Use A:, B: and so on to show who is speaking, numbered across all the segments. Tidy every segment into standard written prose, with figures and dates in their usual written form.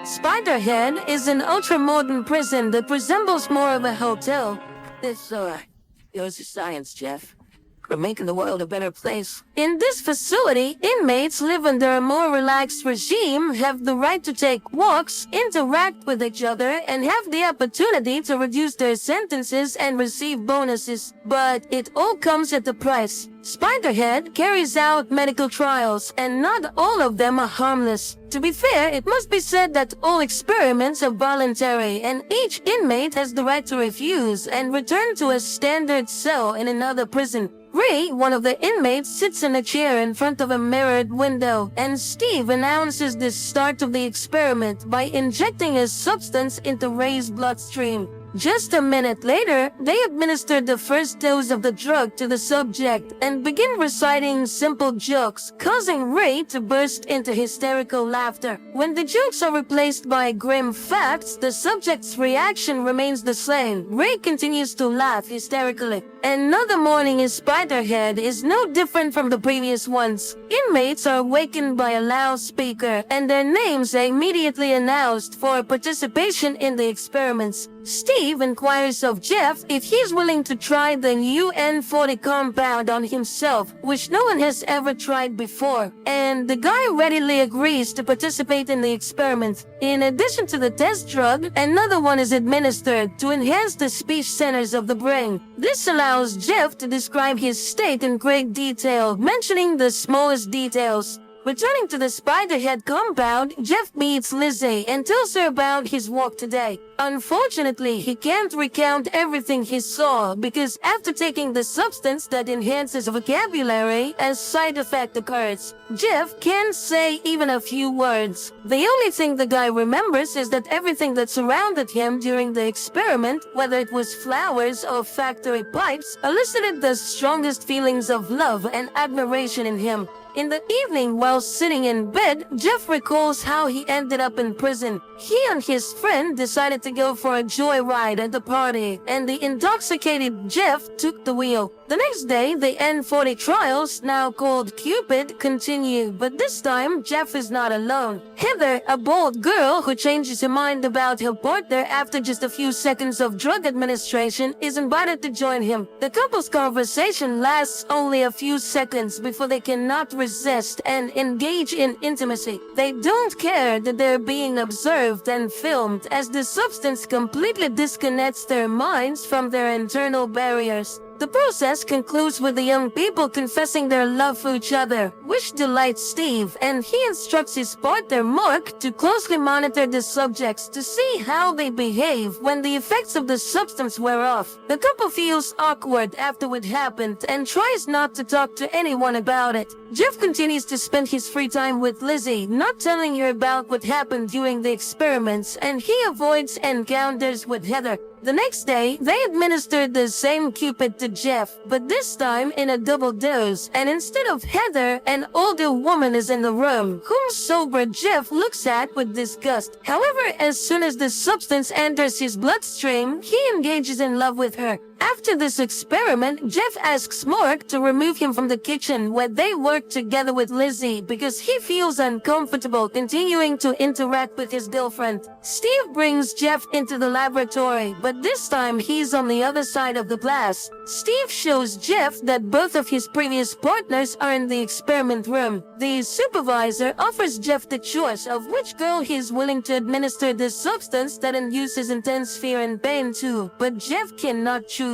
A: Spiderhead is an ultra-modern prison that resembles more of a hotel. This, yours is science, Jeff. We're making the world a better place. In this facility, inmates live under a more relaxed regime, have the right to take walks, interact with each other, and have the opportunity to reduce their sentences and receive bonuses. But it all comes at a price. Spiderhead carries out medical trials, and not all of them are harmless. To be fair, it must be said that all experiments are voluntary, and each inmate has the right to refuse and return to a standard cell in another prison. Ray, one of the inmates, sits in a chair in front of a mirrored window, and Steve announces the start of the experiment by injecting a substance into Ray's bloodstream. Just a minute later, they administer the first dose of the drug to the subject and begin reciting simple jokes, causing Ray to burst into hysterical laughter. When the jokes are replaced by grim facts, the subject's reaction remains the same. Ray continues to laugh hysterically. Another morning in Spiderhead is no different from the previous ones. Inmates are awakened by a loudspeaker, and their names are immediately announced for participation in the experiments. Steve inquires of Jeff if he's willing to try the UN-40 compound on himself, which no one has ever tried before, and the guy readily agrees to participate in the experiment. In addition to the test drug, another one is administered to enhance the speech centers of the brain. This allows Jeff to describe his state in great detail, mentioning the smallest details. Returning to the Spiderhead compound, Jeff meets Lizzie and tells her about his walk today. Unfortunately, he can't recount everything he saw because after taking the substance that enhances vocabulary, a side effect occurs. Jeff can't say even a few words. The only thing the guy remembers is that everything that surrounded him during the experiment, whether it was flowers or factory pipes, elicited the strongest feelings of love and admiration in him. In the evening, while sitting in bed, Jeff recalls how he ended up in prison. He and his friend decided to go for a joyride at the party, and the intoxicated Jeff took the wheel. The next day, the N40 trials, now called Cupid, continue, but this time, Jeff is not alone. Heather, a bold girl who changes her mind about her partner after just a few seconds of drug administration, is invited to join him. The couple's conversation lasts only a few seconds before they cannot resist and engage in intimacy. They don't care that they're being observed and filmed, as the substance completely disconnects their minds from their internal barriers. The process concludes with the young people confessing their love for each other, which delights Steve, and he instructs his partner Mark to closely monitor the subjects to see how they behave when the effects of the substance wear off. The couple feels awkward after what happened and tries not to talk to anyone about it. Jeff continues to spend his free time with Lizzie, not telling her about what happened during the experiments, and he avoids encounters with Heather. The next day, they administered the same Cupid to Jeff, but this time in a double dose, and instead of Heather, an older woman is in the room, whom sober Jeff looks at with disgust. However, as soon as the substance enters his bloodstream, he engages in love with her. After this experiment, Jeff asks Mark to remove him from the kitchen where they work together with Lizzie because he feels uncomfortable continuing to interact with his girlfriend. Steve brings Jeff into the laboratory, but this time he's on the other side of the glass. Steve shows Jeff that both of his previous partners are in the experiment room. The supervisor offers Jeff the choice of which girl he's willing to administer the substance that induces intense fear and pain to, but Jeff cannot choose.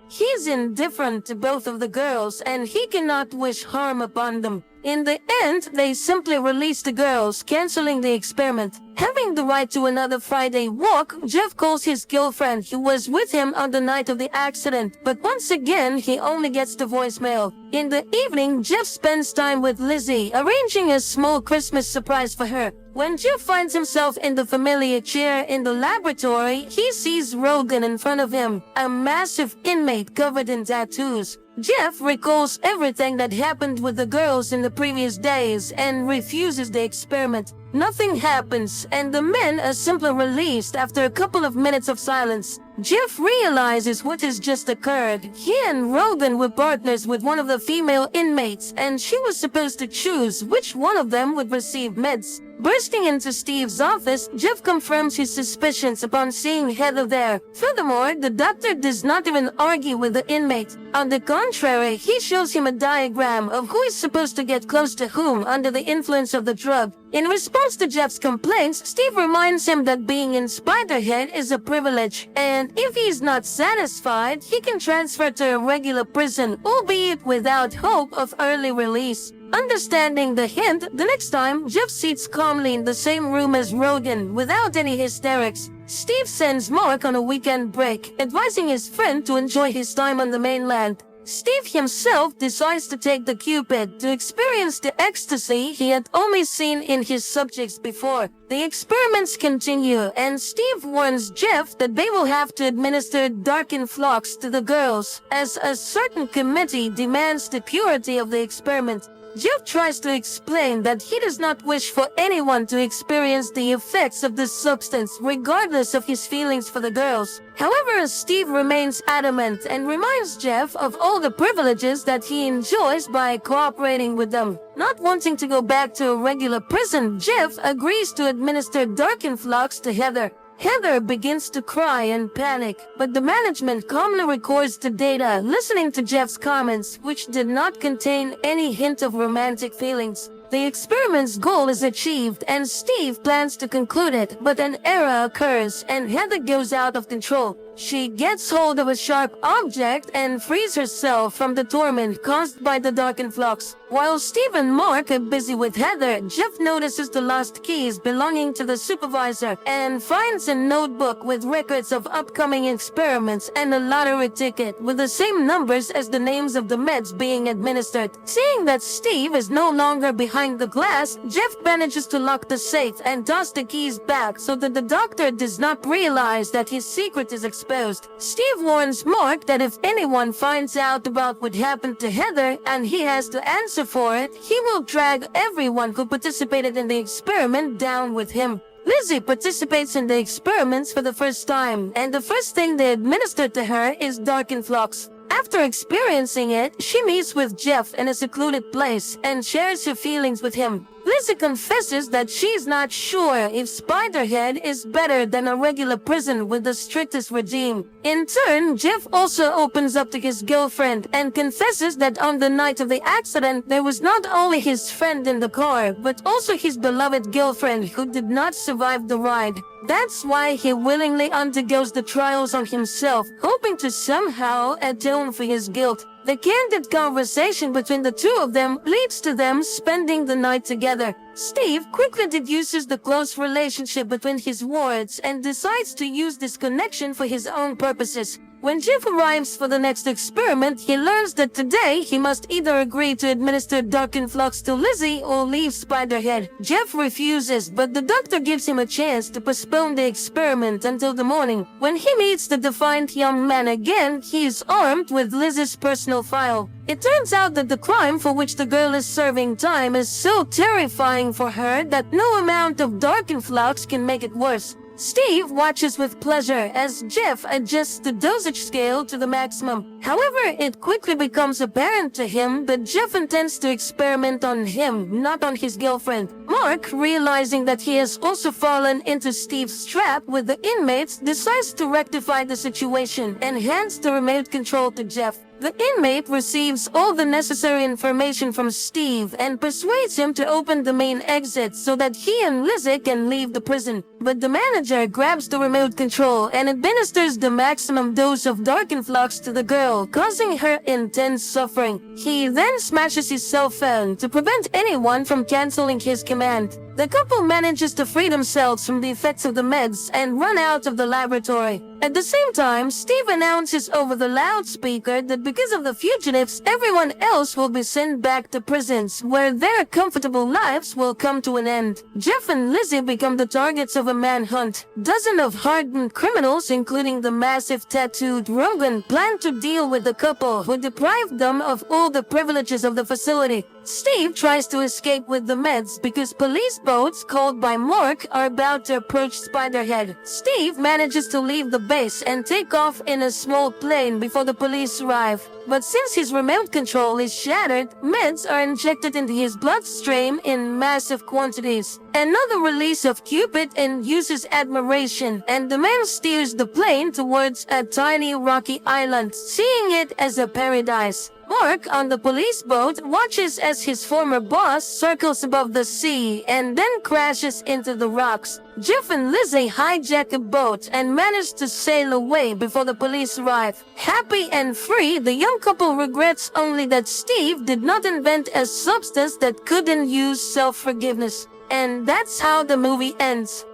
A: He's indifferent to both of the girls, and he cannot wish harm upon them. In the end, they simply release the girls, canceling the experiment. Having the right to another Friday walk, Jeff calls his girlfriend who was with him on the night of the accident, but once again, he only gets the voicemail. In the evening, Jeff spends time with Lizzie, arranging a small Christmas surprise for her. When Jeff finds himself in the familiar chair in the laboratory, he sees Rogan in front of him, a massive inmate covered in tattoos. Jeff recalls everything that happened with the girls in the previous days and refuses the experiment. Nothing happens, and the men are simply released after a couple of minutes of silence. Jeff realizes what has just occurred. He and Rogan were partners with one of the female inmates, and she was supposed to choose which one of them would receive meds. Bursting into Steve's office, Jeff confirms his suspicions upon seeing Heather there. Furthermore, the doctor does not even argue with the inmate. On the contrary, he shows him a diagram of who is supposed to get close to whom under the influence of the drug. In response to Jeff's complaints, Steve reminds him that being in Spiderhead is a privilege, and if he's not satisfied, he can transfer to a regular prison, albeit without hope of early release. Understanding the hint, the next time, Jeff sits calmly in the same room as Rogan, without any hysterics. Steve sends Mark on a weekend break, advising his friend to enjoy his time on the mainland. Steve himself decides to take the Cupid to experience the ecstasy he had only seen in his subjects before. The experiments continue, and Steve warns Jeff that they will have to administer dark influx to the girls, as a certain committee demands the purity of the experiment. Jeff tries to explain that he does not wish for anyone to experience the effects of this substance, regardless of his feelings for the girls. However, Steve remains adamant and reminds Jeff of all the privileges that he enjoys by cooperating with them. Not wanting to go back to a regular prison, Jeff agrees to administer dark influx to Heather. Heather begins to cry and panic, but the management calmly records the data, listening to Jeff's comments, which did not contain any hint of romantic feelings. The experiment's goal is achieved, and Steve plans to conclude it, but an error occurs, and Heather goes out of control. She gets hold of a sharp object and frees herself from the torment caused by the dark influx. While Steve and Mark are busy with Heather, Jeff notices the lost keys belonging to the supervisor and finds a notebook with records of upcoming experiments and a lottery ticket with the same numbers as the names of the meds being administered. Seeing that Steve is no longer behind the glass, Jeff manages to lock the safe and toss the keys back so that the doctor does not realize that his secret is exposed. Steve warns Mark that if anyone finds out about what happened to Heather and he has to answer for it, he will drag everyone who participated in the experiment down with him. Lizzie participates in the experiments for the first time, and the first thing they administer to her is dark influx. After experiencing it, she meets with Jeff in a secluded place and shares her feelings with him. Lizzie confesses that she's not sure if Spiderhead is better than a regular prison with the strictest regime. In turn, Jeff also opens up to his girlfriend and confesses that on the night of the accident, there was not only his friend in the car, but also his beloved girlfriend who did not survive the ride. That's why he willingly undergoes the trials on himself, hoping to somehow atone for his guilt. The candid conversation between the two of them leads to them spending the night together. Steve quickly deduces the close relationship between his wards and decides to use this connection for his own purposes. When Jeff arrives for the next experiment, he learns that today he must either agree to administer dark influx to Lizzie or leave Spiderhead. Jeff refuses, but the doctor gives him a chance to postpone the experiment until the morning. When he meets the defiant young man again, he is armed with Lizzie's personal file. It turns out that the crime for which the girl is serving time is so terrifying for her that no amount of dark influx can make it worse. Steve watches with pleasure as Jeff adjusts the dosage scale to the maximum. However, it quickly becomes apparent to him that Jeff intends to experiment on him, not on his girlfriend. Mark, realizing that he has also fallen into Steve's trap with the inmates, decides to rectify the situation and hands the remote control to Jeff. The inmate receives all the necessary information from Steve and persuades him to open the main exit so that he and Lizzie can leave the prison. But the manager grabs the remote control and administers the maximum dose of dark influx to the girl, causing her intense suffering. He then smashes his cell phone to prevent anyone from canceling his command. The couple manages to free themselves from the effects of the meds and run out of the laboratory. At the same time, Steve announces over the loudspeaker that because of the fugitives, everyone else will be sent back to prisons, where their comfortable lives will come to an end. Jeff and Lizzie become the targets of a manhunt. Dozens of hardened criminals, including the massive tattooed Rogan, plan to deal with the couple who deprived them of all the privileges of the facility. Steve tries to escape with the meds because police boats called by Mork are about to approach Spiderhead. Steve manages to leave the base and take off in a small plane before the police arrive. But since his remote control is shattered, meds are injected into his bloodstream in massive quantities. Another release of Cupid induces admiration, and the man steers the plane towards a tiny rocky island, seeing it as a paradise. Mark on the police boat watches as his former boss circles above the sea and then crashes into the rocks. Jeff and Lizzie hijack a boat and manage to sail away before the police arrive. Happy and free, the young couple regrets only that Steve did not invent a substance that could induce self-forgiveness. And that's how the movie ends.